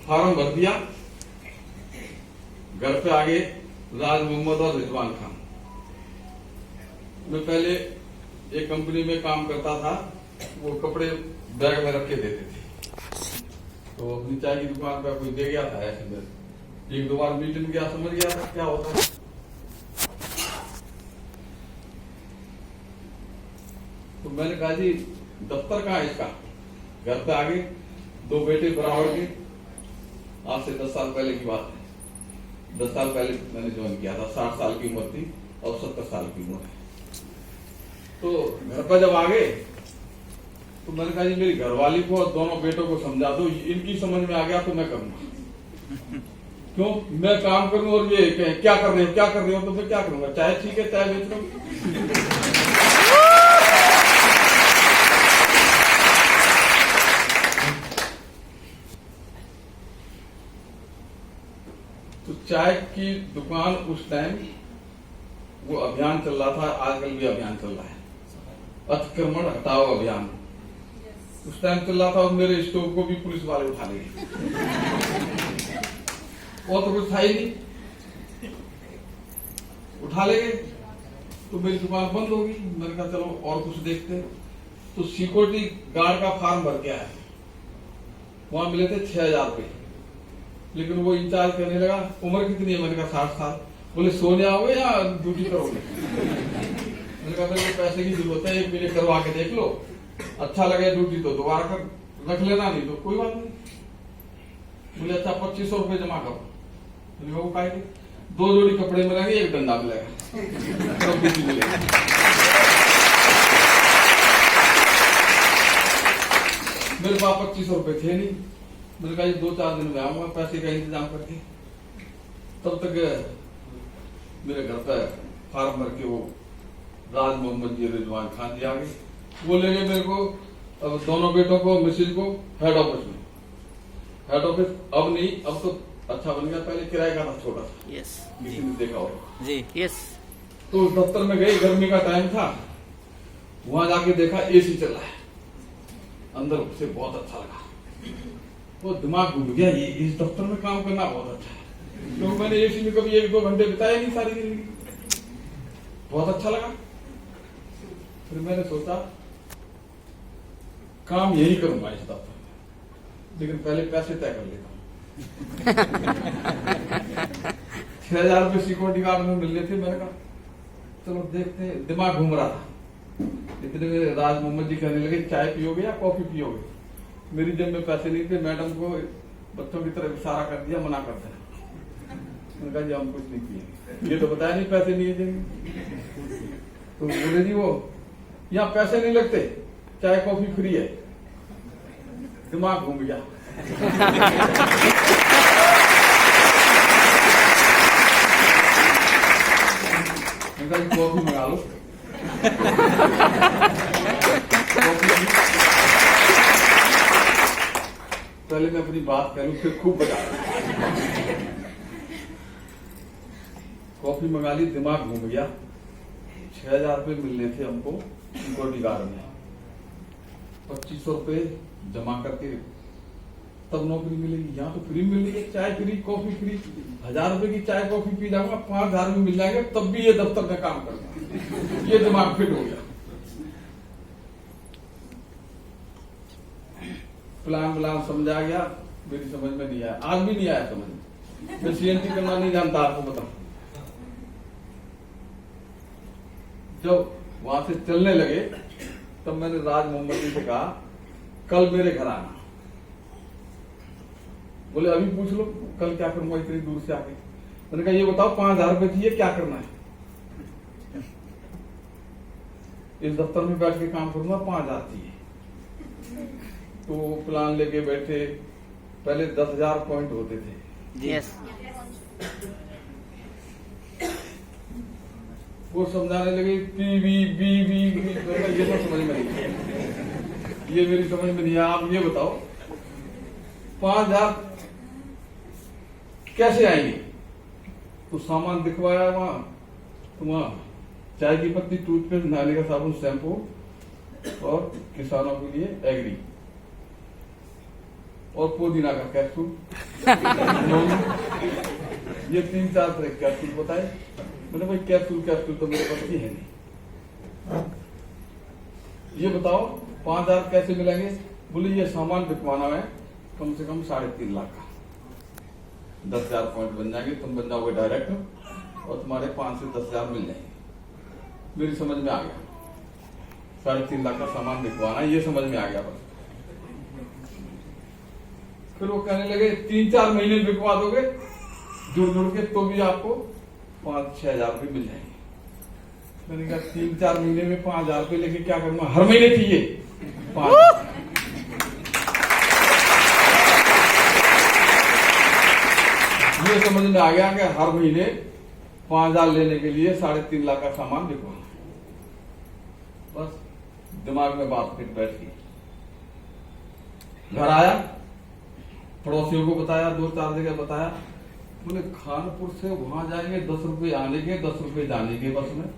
Form भर दिया। घर पे आगे राज मोहम्मद और रिजवान खान। मैं पहले एक कंपनी में काम करता था, वो कपड़े बैग में रख के देते थे। तो अपनी चाय की दुकान पर कोई दे गया था ऐसे में, एक दो बार मीटिंग गया, समझ गया था क्या होता है। तो मैंने कहा जी दफ्तर कहाँ है इसका? घर पे आगे दो बेटे बराबर के, आज से 10 साल पहले की बात है। 10 साल पहले मैंने ज्वाइन किया था, 60 साल की उम्र थी और 70 साल की उम्र है। तो घर पर जब आ गए तो मैंने कहा जी मेरी घरवाली को और दोनों बेटों को समझा दो, इनकी समझ में आ गया तो मैं करूंगा। क्यों मैं काम करूं और ये क्या कर रहे हो क्या कर रहे हो, तो मैं क्या करूंगा? चाय ठीक है, चाय बेच रहा हूं। तो चाय की दुकान उस टाइम वो अभियान चल रहा था, आजकल भी अभियान चल रहा है, अतिक्रमण हटाओ अभियान। उस टाइम चल रहा था और मेरे स्टोव को भी पुलिस वाले उठा ले गए। वो तो कुछ था ही नहीं, उठा ले गए। तो मेरी दुकान बंद होगी। मैंने कहा चलो और कुछ देखते हैं। तो सिक्योरिटी गार्ड का फॉर्म भर के आया, वहां मिले थे 6000 रुपये। लेकिन वो इंचार्ज कहने लगा उम्र कितनी है? मैंने कहा 60 साल। बोले सोने आओगे या ड्यूटी करोगे? मैंने कहा मेरे को पैसे की जरूरत है, 1 महीने करवा के देख लो, अच्छा लगे ड्यूटी तो दोबारा कर रख लेना, नहीं तो कोई बात नहीं। बोले अच्छा 2500 रुपये जमा करो। मैंने कहा वो 2 जोड़ी कपड़े मिलेंगे, 1 डंडा मिलेगा, सब ड्यूटी मिलेगा। मेरे पास 2500 रुपये थे नहीं। मैंने कहा 2-4 दिन में आऊंगा पैसे का इंतजाम करके। तब तक मेरे घर पर फार्म भर के वो राज मोहम्मद जी, रिजवान खान जी आ गए। वो ले गए मेरे को, अब दोनों बेटों को, मिसिज को हेड ऑफिस में। हेड ऑफिस अब नहीं, अब तो अच्छा बन गया, पहले किराए का था छोटा सा। यस किसी ने देखा हो जी। यस तो उस दफ्तर में गए, गर्मी का टाइम था, वहां जाके देखा एसी चल रहा है, अंदर से बहुत अच्छा लगा। वो दिमाग घूम गया, ये इस दफ्तर में काम करना बहुत अच्छा है। तो मैंने एसी में कभी 1-2 घंटे बिताए नहीं सारी जिंदगी, बहुत अच्छा लगा। फिर मैंने सोचा काम यही करूंगा इस दफ्तर में, लेकिन पहले पैसे तय कर लेता हूं। 6000 रुपये सिक्योरिटी गार्ड में मिलने थे। मैंने कहा चलो देखते हैं, दिमाग घूम रहा था। इतने में राज मोहम्मद जी कहने लगे चाय पियोगे या कॉफी पियोगे? मेरी जेब में पैसे नहीं थे। मैडम को बच्चों की तरफ इशारा कर दिया, मना कर देना। मैंने कहा जी हम कुछ नहीं पिए, ये तो बताया नहीं पैसे नहीं देंगे। तो बोले जी वो यहाँ पैसे नहीं लगते, चाय कॉफी फ्री है। दिमाग घूम गया। कॉफी मंगा लो। पहले मैं अपनी बात करूं, फिर खूब बता। कॉफी मंगा ली, दिमाग घूम गया। 6000 रुपये मिलने थे हमको सिक्योरिटी गार्ड में, 2500 रुपये जमा करके तब नौकरी मिलेगी। यहाँ तो फ्री मिल रही है, चाय फ्री, कॉफी फ्री। 1000 रुपये की चाय कॉफी पी जाऊंगा, 5000 में मिल जाएगा, तब भी ये दफ्तर में काम करूंगा। ये दिमाग फिट हो गया। प्लान समझा गया, मेरी समझ में नहीं आया, आज भी नहीं आया समझ। मैं सीएनटी करना नहीं जानता, आपको बताऊं। जब वहां से चलने लगे तब मैंने राज मोहम्मद जी से कहा कल मेरे घर आना। बोले अभी पूछ लो कल क्या करूंगा इतनी दूर से आके। मैंने कहा ये बताओ 5000 रुपये चाहिए, क्या करना है? इस दफ्तर में बैठ के काम करूंगा, 5000 चाहिए। तो प्लान लेके बैठे। पहले 10,000 पॉइंट होते थे। यस वो समझाने लगे पीवी बीवी, ये सब समझ में नहीं आया। ये मेरी समझ में नहीं आया। आप ये बताओ 5000 कैसे आएंगे? तो सामान दिखवाया वहां, तो वहां चाय की पत्ती, टूथपेस्ट, नहाने का साबुन, शैम्पू और किसानों के लिए एग्री और पुदीना का कैप्सूल। ये 3-4 तरह कैप्सूल बताए। मैंने भाई कैप्सूल तो मेरे पास ही है नहीं। ये बताओ 5,000 कैसे मिलेंगे? बोले ये सामान बिकवाना है कम से कम 3.5 लाख का। 10,000 पॉइंट बन जाएंगे, तुम बन जाओगे डायरेक्ट और तुम्हारे 5 से 10,000 मिल जाएंगे। मेरी समझ में आ गया, 3.5 लाख का सामान बिकवाना, ये समझ में आ गया बस। फिर वो कहने लगे 3-4 महीने में बिकवा दोगे जुड़ के तो भी आपको 5-6 हजार रुपये मिल जाएंगे। मैंने कहा 3-4 महीने में 5,000 रुपये लेके क्या करूंगा? हर महीने चाहिए 5। ये समझ में आ गया कि हर महीने 5,000 लेने के लिए 3.5 लाख का सामान बिकवाना। बस दिमाग में बात फिर बैठ गई। घर आया, पड़ोसियों को बताया, 2-4 जगह बताया। बोले खानपुर से वहां जाएंगे 10 रुपये आने के, 10 रुपये जाने के बस में,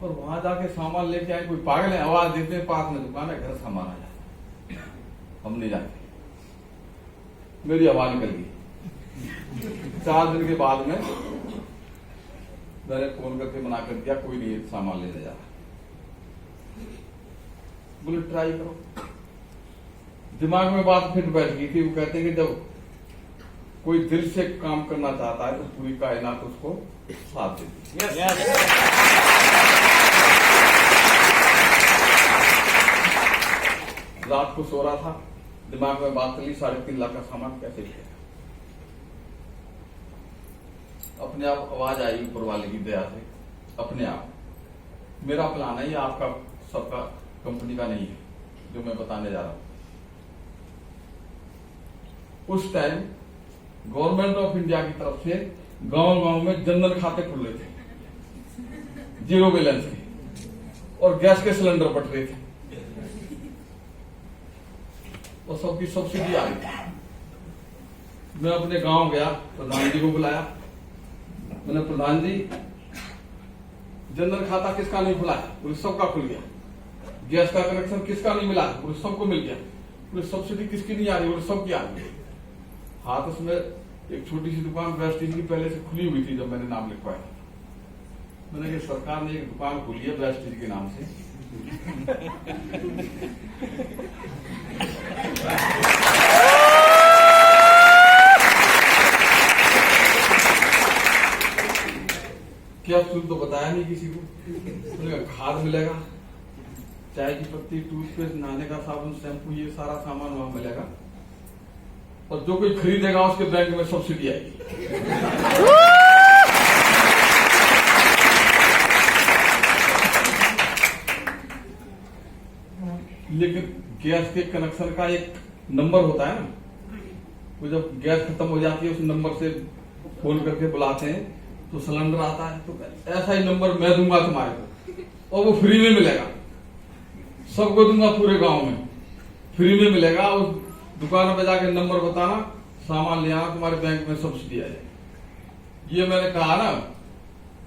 और वहां जाके सामान लेके आए। कोई पागल है? आवाज देते हैं पास में दुकान है, घर सामान आ जाता है, हम नहीं जाते। मेरी आवाज निकल गई। 4 दिन के बाद में मैंने फोन करके मना कर दिया, कोई नहीं सामान लेने जा रहा। बोले ट्राई करो। दिमाग में बात फिर बैठ गई थी। वो कहते हैं कि जब कोई दिल से काम करना चाहता है तो पूरी कायनात उसको साथ देती है। रात को सो रहा था, दिमाग में बात चली 3.5 लाख का सामान कैसे लिया। अपने आप आवाज आई ऊपर वाले की दया से, अपने आप। मेरा प्लान है, ये आपका सबका कंपनी का नहीं है जो मैं बताने जा रहा हूं। उस टाइम गवर्नमेंट ऑफ इंडिया की तरफ से गांव में जनधन खाते खुल रहे थे 0 बैलेंस के, और गैस के सिलेंडर बट रहे थे, और सबकी सब्सिडी आ रही थी। मैं अपने गांव गया, प्रधान जी को बुलाया। मैंने प्रधान जी जनधन खाता किसका नहीं खुला है? पूरे सबका खुल गया। गैस का कनेक्शन किसका नहीं मिला? पूरे सबको मिल गया। पूरी सब्सिडी किसकी नहीं आ रही? पूरे सबकी आ रही है। हाथ उसमें एक छोटी सी दुकान वेस्टिज की पहले से खुली हुई थी जब मैंने नाम लिखवाया। मैंने कहा सरकार ने एक दुकान खोली है वेस्टिज के नाम से, कैप्सूल तो बताया नहीं किसी को। खाद मिलेगा, चाय की पत्ती, टूथपेस्ट, नहाने का साबुन, शैम्पू, ये सारा सामान वहां मिलेगा, और जो कोई खरीदेगा उसके बैंक में सब्सिडी आएगी। लेकिन गैस के कनेक्शन का एक नंबर होता है ना, वो जब गैस खत्म हो जाती है उस नंबर से फोन करके बुलाते हैं तो सिलेंडर आता है। तो ऐसा ही नंबर मैं दूंगा तुम्हारे को, और वो फ्री में मिलेगा। सबको दूंगा, पूरे गांव में फ्री में मिलेगा। उस दुकान पे जाके नंबर बताना, सामान ले आना, तुम्हारे बैंक में सब्सिडी आ जाएगी। ये मैंने कहा ना,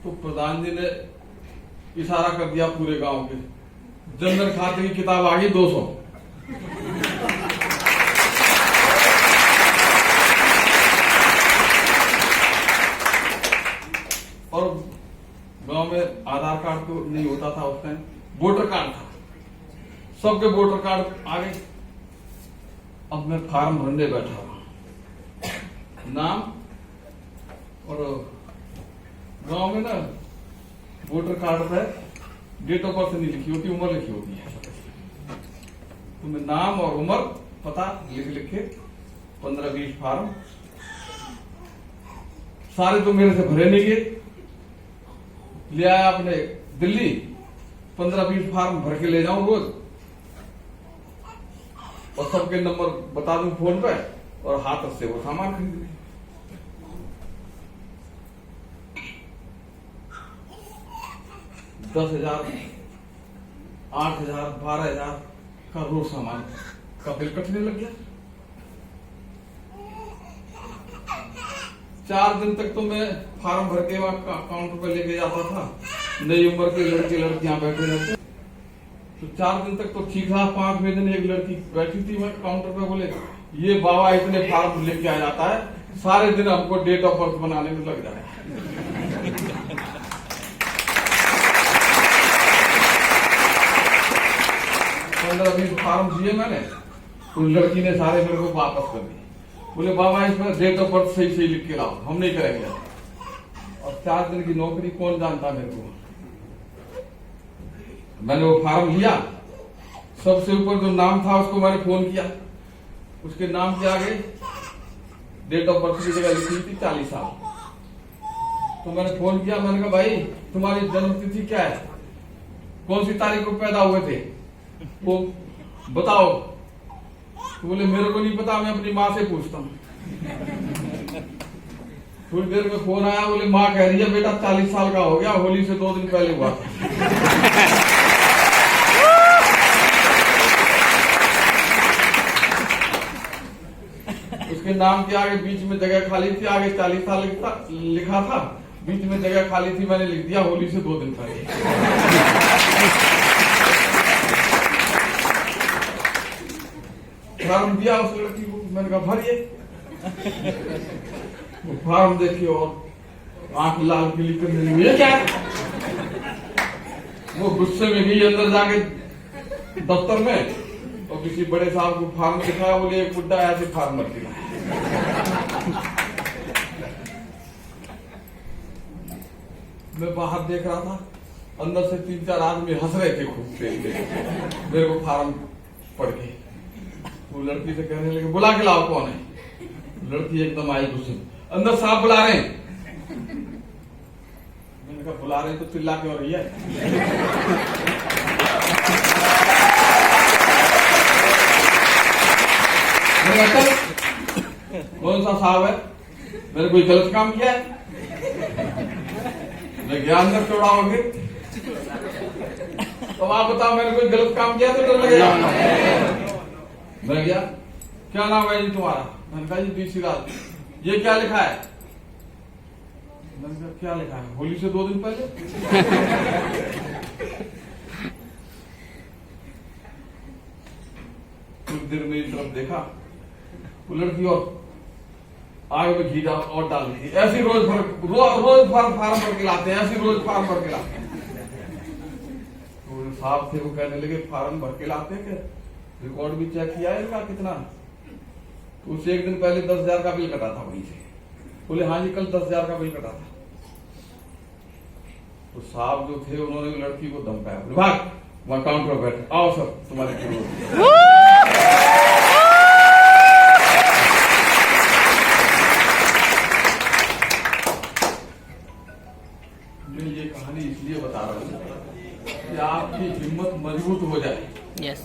तो प्रधान जी ने इशारा कर दिया पूरे गांव के। जनधन खाते की किताब आ गई 200। और गांव में आधार कार्ड तो नहीं होता था उस टाइम, वोटर कार्ड था। सबके वोटर कार्ड आ गए। अब मैं फार्म भरने बैठा हूं, नाम, और गांव में ना वोटर कार्ड पर डेट ऑफ बर्थ नहीं लिखी होती, उम्र लिखी होती है। तो मैं नाम और उम्र पता लिख के 15-20 फार्म सारे तो मेरे से भरे नहीं गए, ले आया अपने दिल्ली। 15-20 फार्म भर के ले जाऊं रोज, और सबके नंबर बता दूं फोन पे, और हाथ से वो सामान खरीद ले। $10,000, 8,000, 12,000 का रोज सामान का बिल कटने लग गया। 4 दिन तक तो मैं फार्म भर के काउंटर पर लेके जाता था। नई उम्र के लड़के लड़कियां बैठे रहते, तो 4 दिन तक तो ठीक था। 5वें दिन एक लड़की बैठी थी मैं काउंटर पे, बोले ये बाबा इतने फार्म लेके आ जाता है, सारे दिन हमको डेट ऑफ बर्थ बनाने में लग जाएगा। 15-20 फार्म दिए मैंने, उस लड़की ने सारे मेरे को वापस कर दिए। बोले बाबा इसमें डेट ऑफ बर्थ सही सही लिख के लाओ, हम नहीं करेंगे। और 4 दिन की नौकरी कौन जानता मेरे को। मैंने वो फार्म लिया, सबसे ऊपर जो नाम था उसको मैंने फोन किया, उसके नाम के आगे डेट ऑफ बर्थ की जगह लिखी थी 40 साल। तो मैंने फोन किया, मैंने कहा भाई तुम्हारी जन्म तिथि क्या है, कौन सी तारीख को पैदा हुए थे वो बताओ। तो बोले मेरे को नहीं पता, मैं अपनी माँ से पूछता हूँ। थोड़ी देर में फोन आया, बोले माँ कह रही है बेटा 40 साल का हो गया, होली से 2 दिन पहले हुआ। उसके नाम के आगे बीच में जगह खाली थी, आगे 40 साल लिखा था, बीच में जगह खाली थी, मैंने लिख दिया होली से 2 दिन पहले। फार्म दिया उस लड़की को, मैंने कहा भरिए। वो फार्म देखिए और आंख लाल पीली करने लगी, ये क्या है? वो गुस्से में गई अंदर जाके दफ्तर में और किसी बड़े साहब को फार्म दिखाया, बोले एक बुड्ढा ऐसे फार्म मत दिला। मैं बाहर देख रहा था, अंदर से 3-4 आदमी हंस रहे थे खूब मेरे को फार्म पढ़ के। वो लड़की से कहने लगे बुला के लाओ कौन है। लड़की एकदम आई गुस्से, अंदर साहब बुला रहे हैं। मैंने कहा बुला रहे हैं तो चिल्ला क्यों रही है। कौन सा साहब है, मैंने कोई गलत काम किया है? मैं गया अंदर चौड़ाओगे तो आप बताओ, मैंने कोई गलत काम किया तो डर लगेगा। मैं गया, क्या नाम है जी तुम्हारा? मैंने कहा जी DC राज। ये क्या लिखा है? मैंने कहा क्या लिखा है? होली से 2 दिन पहले। कुछ देर में इस तरफ देखा, वो लड़की और आगे में घी और डाल दी। ऐसी रोज फार्म भर के लाते हैं, ऐसी रोज फार्म भर के लाते हैं। तो साहब थे वो कहने लगे फार्म भर के लाते हैं क्या? रिकॉर्ड भी चेक किया है इनका कितना? तो उससे 1 दिन पहले 10,000 का बिल कटा था वहीं से। बोले हाँ जी कल 10,000 का बिल कटा था। तो साहब जो थे उन्होंने लड़की को धमकाया, बोले भाग वहां काउंटर पर बैठे, आओ सर तुम्हारे ये कहानी इसलिए बता रहा हूँ कि आपकी हिम्मत मजबूत हो जाए। यस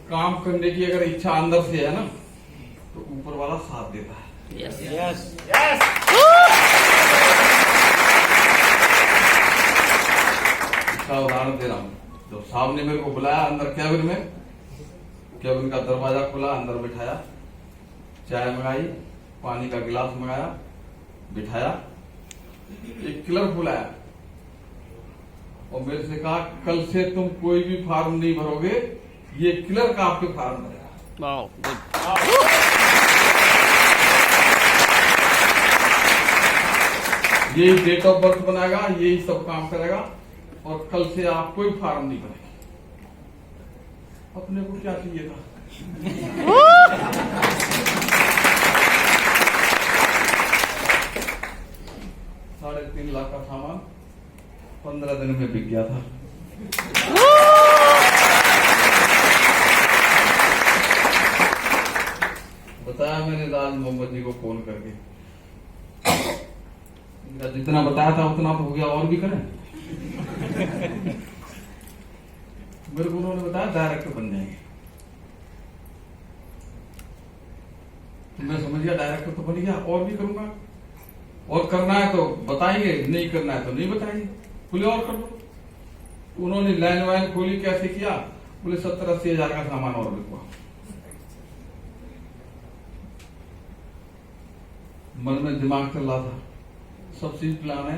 काम करने की अगर इच्छा अंदर से है ना तो ऊपर वाला साथ देता है। यस इसका उदाहरण दे रहा हूँ। जब साहब ने मेरे को बुलाया अंदर कैबिन में, कैबिन का दरवाजा खुला, अंदर बिठाया, चाय मंगाई, पानी का गिलास मंगाया, बिठाया, एक क्लर्क बुलाया और मेरे से कहा कल से तुम कोई भी फार्म नहीं भरोगे, ये क्लर्क आपके फार्म भरेगा। यही डेट ऑफ बर्थ बनाएगा, यही सब काम करेगा और कल से आप कोई फार्म नहीं भरेगा। अपने को क्या चाहिए था? 3.5 लाख का सामान 15 दिन में बिक गया था। बताया मैंने राज मोहम्मद जी को फोन करके, जितना बताया था उतना तो हो गया, और भी करें। मेरे को उन्होंने बताया डायरेक्टर बन जाएंगे। तो मैं समझ गया डायरेक्टर तो बन गया, और भी करूंगा, और करना है तो बताएंगे, नहीं करना है तो नहीं बताएंगे, बोले और कर दो। उन्होंने लाइन वाइन खोली, कैसे किया? बोले 70-80 हजार का सामान और बिकवा। मन में दिमाग चल रहा था, सब चीज प्लान है,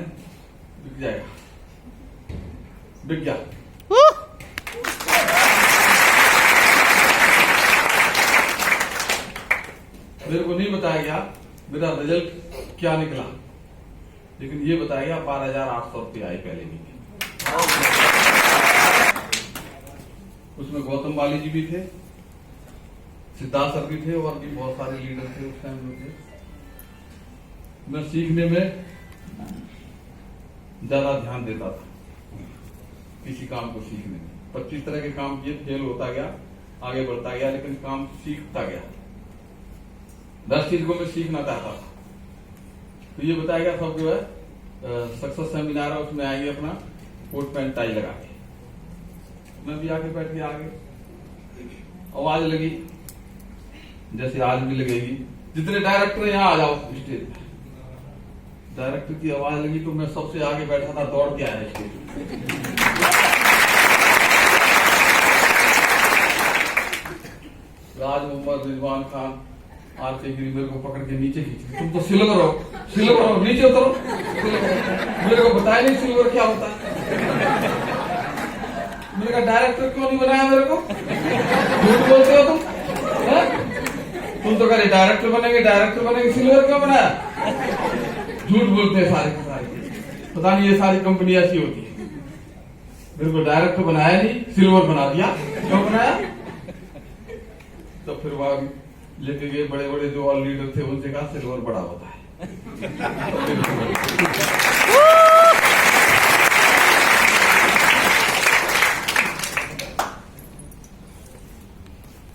बिक जाएगा, बिक गया। मेरे को नहीं बताया गया मेरा रिजल्ट क्या निकला, लेकिन ये बताया गया 12,800 रुपये आए पहले महीने। उसमें गौतम बाली जी भी थे, सिद्धार्थ सर भी थे और भी बहुत सारे लीडर थे उस टाइम में थे। मैं सीखने में ज्यादा ध्यान देता था, किसी काम को सीखने में 25 तरह के काम किए, फेल होता गया, आगे बढ़ता गया, लेकिन काम सीखता गया। 10 चीज को मैं सीखना चाहता था। तो ये बताया गया सब जो है सक्सेस सेमिनार है, उसमें आएंगे अपना कोट पैंट टाई लगा के। मैं भी आके बैठ गया, आगे आवाज लगी जैसे आज भी लगेगी, जितने डायरेक्टर यहाँ आ जाओ स्टेज पे। डायरेक्टर की आवाज लगी तो मैं सबसे आगे बैठा था, दौड़ के आया स्टेज पे। राज मोहम्मद, रिजवान खान, आरके गिरी मेरे को पकड़ के नीचे खींच, तुम तो सिल्वर हो, सिल्वर हो, नीचे उतरो। मेरे को बताया नहीं सिल्वर क्या होता है। मैंने कहा डायरेक्टर क्यों नहीं बनाया मेरे को, झूठ बोलते हो तुम, तुम तो करे डायरेक्टर बनेंगे, सिल्वर क्यों बनाया? झूठ बोलते हैं सारे के सारे। पता नहीं ये सारी कंपनी ऐसी होती है। मेरे को डायरेक्टर बनाया नहीं, सिल्वर बना दिया। क्यों बनाया? तो फिर वहां लेके गए, बड़े बड़े जो और लीडर थे उनसे कहा सिल्वर बड़ा होता है।